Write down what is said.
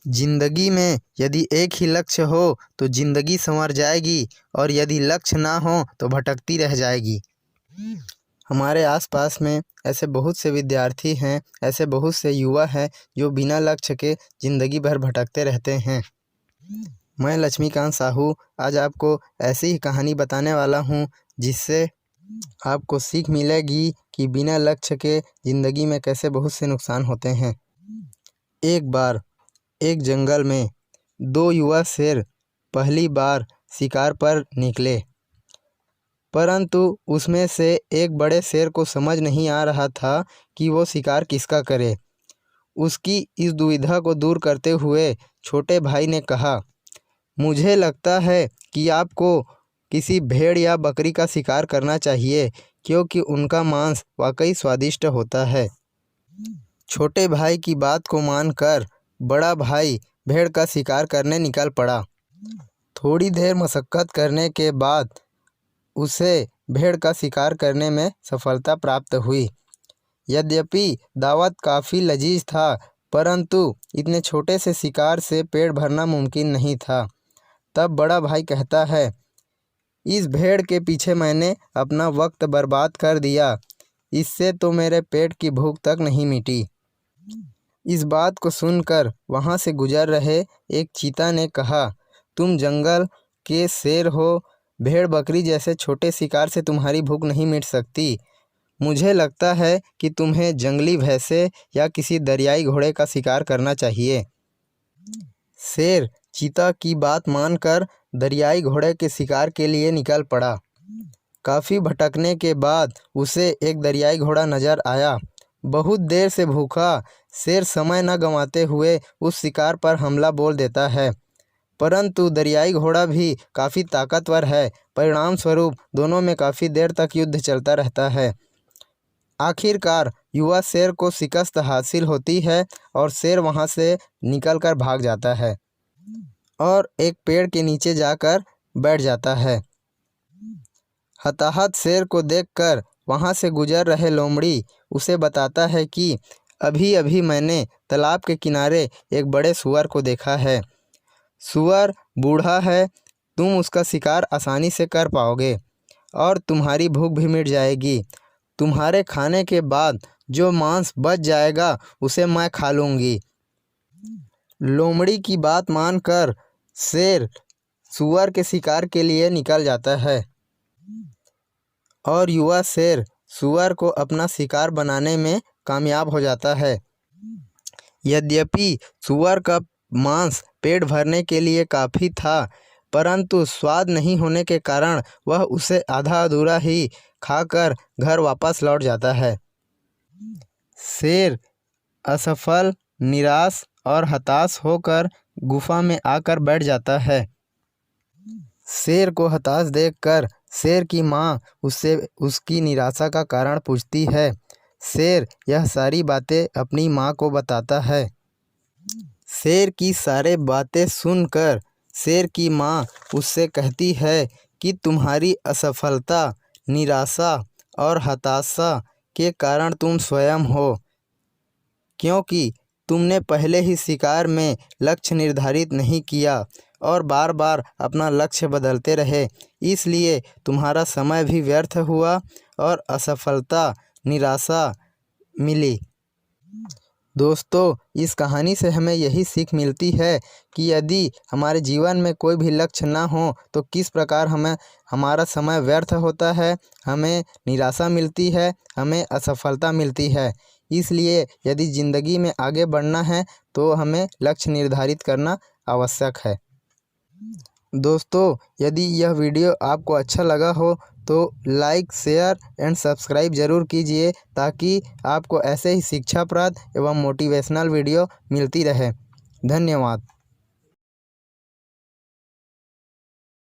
जिंदगी में यदि एक ही लक्ष्य हो तो जिंदगी संवर जाएगी और यदि लक्ष्य ना हो तो भटकती रह जाएगी। हमारे आसपास में ऐसे बहुत से विद्यार्थी हैं, ऐसे बहुत से युवा हैं जो बिना लक्ष्य के ज़िंदगी भर भटकते रहते हैं। मैं लक्ष्मीकांत साहू आज आपको ऐसी ही कहानी बताने वाला हूँ जिससे आपको सीख मिलेगी कि बिना लक्ष्य के ज़िंदगी में कैसे बहुत से नुकसान होते हैं। एक बार एक जंगल में दो युवा शेर पहली बार शिकार पर निकले, परंतु उसमें से एक बड़े शेर को समझ नहीं आ रहा था कि वो शिकार किसका करे। उसकी इस दुविधा को दूर करते हुए छोटे भाई ने कहा, मुझे लगता है कि आपको किसी भेड़ या बकरी का शिकार करना चाहिए क्योंकि उनका मांस वाकई स्वादिष्ट होता है। छोटे भाई की बात को मानकर बड़ा भाई भेड़ का शिकार करने निकल पड़ा। थोड़ी देर मशक्कत करने के बाद उसे भेड़ का शिकार करने में सफलता प्राप्त हुई। यद्यपि दावत काफ़ी लजीज था, परंतु इतने छोटे से शिकार से पेट भरना मुमकिन नहीं था। तब बड़ा भाई कहता है, इस भेड़ के पीछे मैंने अपना वक्त बर्बाद कर दिया, इससे तो मेरे पेट की भूख तक नहीं मिटी। इस बात को सुनकर वहाँ से गुजर रहे एक चीता ने कहा, तुम जंगल के शेर हो, भेड़ बकरी जैसे छोटे शिकार से तुम्हारी भूख नहीं मिट सकती। मुझे लगता है कि तुम्हें जंगली भैंसे या किसी दरियाई घोड़े का शिकार करना चाहिए। शेर चीता की बात मानकर दरियाई घोड़े के शिकार के लिए निकल पड़ा। काफ़ी भटकने के बाद उसे एक दरियाई घोड़ा नज़र आया। बहुत देर से भूखा शेर समय न गंवाते हुए उस शिकार पर हमला बोल देता है, परंतु दरियाई घोड़ा भी काफ़ी ताकतवर है। परिणाम स्वरूप दोनों में काफ़ी देर तक युद्ध चलता रहता है। आखिरकार युवा शेर को शिकस्त हासिल होती है और शेर वहां से निकलकर भाग जाता है और एक पेड़ के नीचे जाकर बैठ जाता है। हताहत शेर को देखकर वहां से गुजर रहे लोमड़ी उसे बताता है कि अभी अभी मैंने तालाब के किनारे एक बड़े सूअर को देखा है। सूअर बूढ़ा है, तुम उसका शिकार आसानी से कर पाओगे और तुम्हारी भूख भी मिट जाएगी। तुम्हारे खाने के बाद जो मांस बच जाएगा उसे मैं खा लूँगी। लोमड़ी की बात मानकर शेर सूअर के शिकार के लिए निकल जाता है और युवा शेर सूअर को अपना शिकार बनाने में कामयाब हो जाता है। यद्यपि सूअर का मांस पेट भरने के लिए काफ़ी था, परंतु स्वाद नहीं होने के कारण वह उसे आधा अधूरा ही खाकर घर वापस लौट जाता है। शेर असफल, निराश और हताश होकर गुफा में आकर बैठ जाता है। शेर को हताश देखकर शेर की माँ उससे उसकी निराशा का कारण पूछती है। शेर यह सारी बातें अपनी माँ को बताता है। शेर की सारी बातें सुनकर शेर की माँ उससे कहती है कि तुम्हारी असफलता, निराशा और हताशा के कारण तुम स्वयं हो, क्योंकि तुमने पहले ही शिकार में लक्ष्य निर्धारित नहीं किया और बार बार अपना लक्ष्य बदलते रहे, इसलिए तुम्हारा समय भी व्यर्थ हुआ और असफलता, निराशा मिली। दोस्तों, इस कहानी से हमें यही सीख मिलती है कि यदि हमारे जीवन में कोई भी लक्ष्य ना हो तो किस प्रकार हमारा समय व्यर्थ होता है, हमें निराशा मिलती है, हमें असफलता मिलती है। इसलिए यदि ज़िंदगी में आगे बढ़ना है तो हमें लक्ष्य निर्धारित करना आवश्यक है। दोस्तों, यदि यह वीडियो आपको अच्छा लगा हो तो लाइक, शेयर एंड सब्सक्राइब ज़रूर कीजिए ताकि आपको ऐसे ही शिक्षाप्रद एवं मोटिवेशनल वीडियो मिलती रहे। धन्यवाद।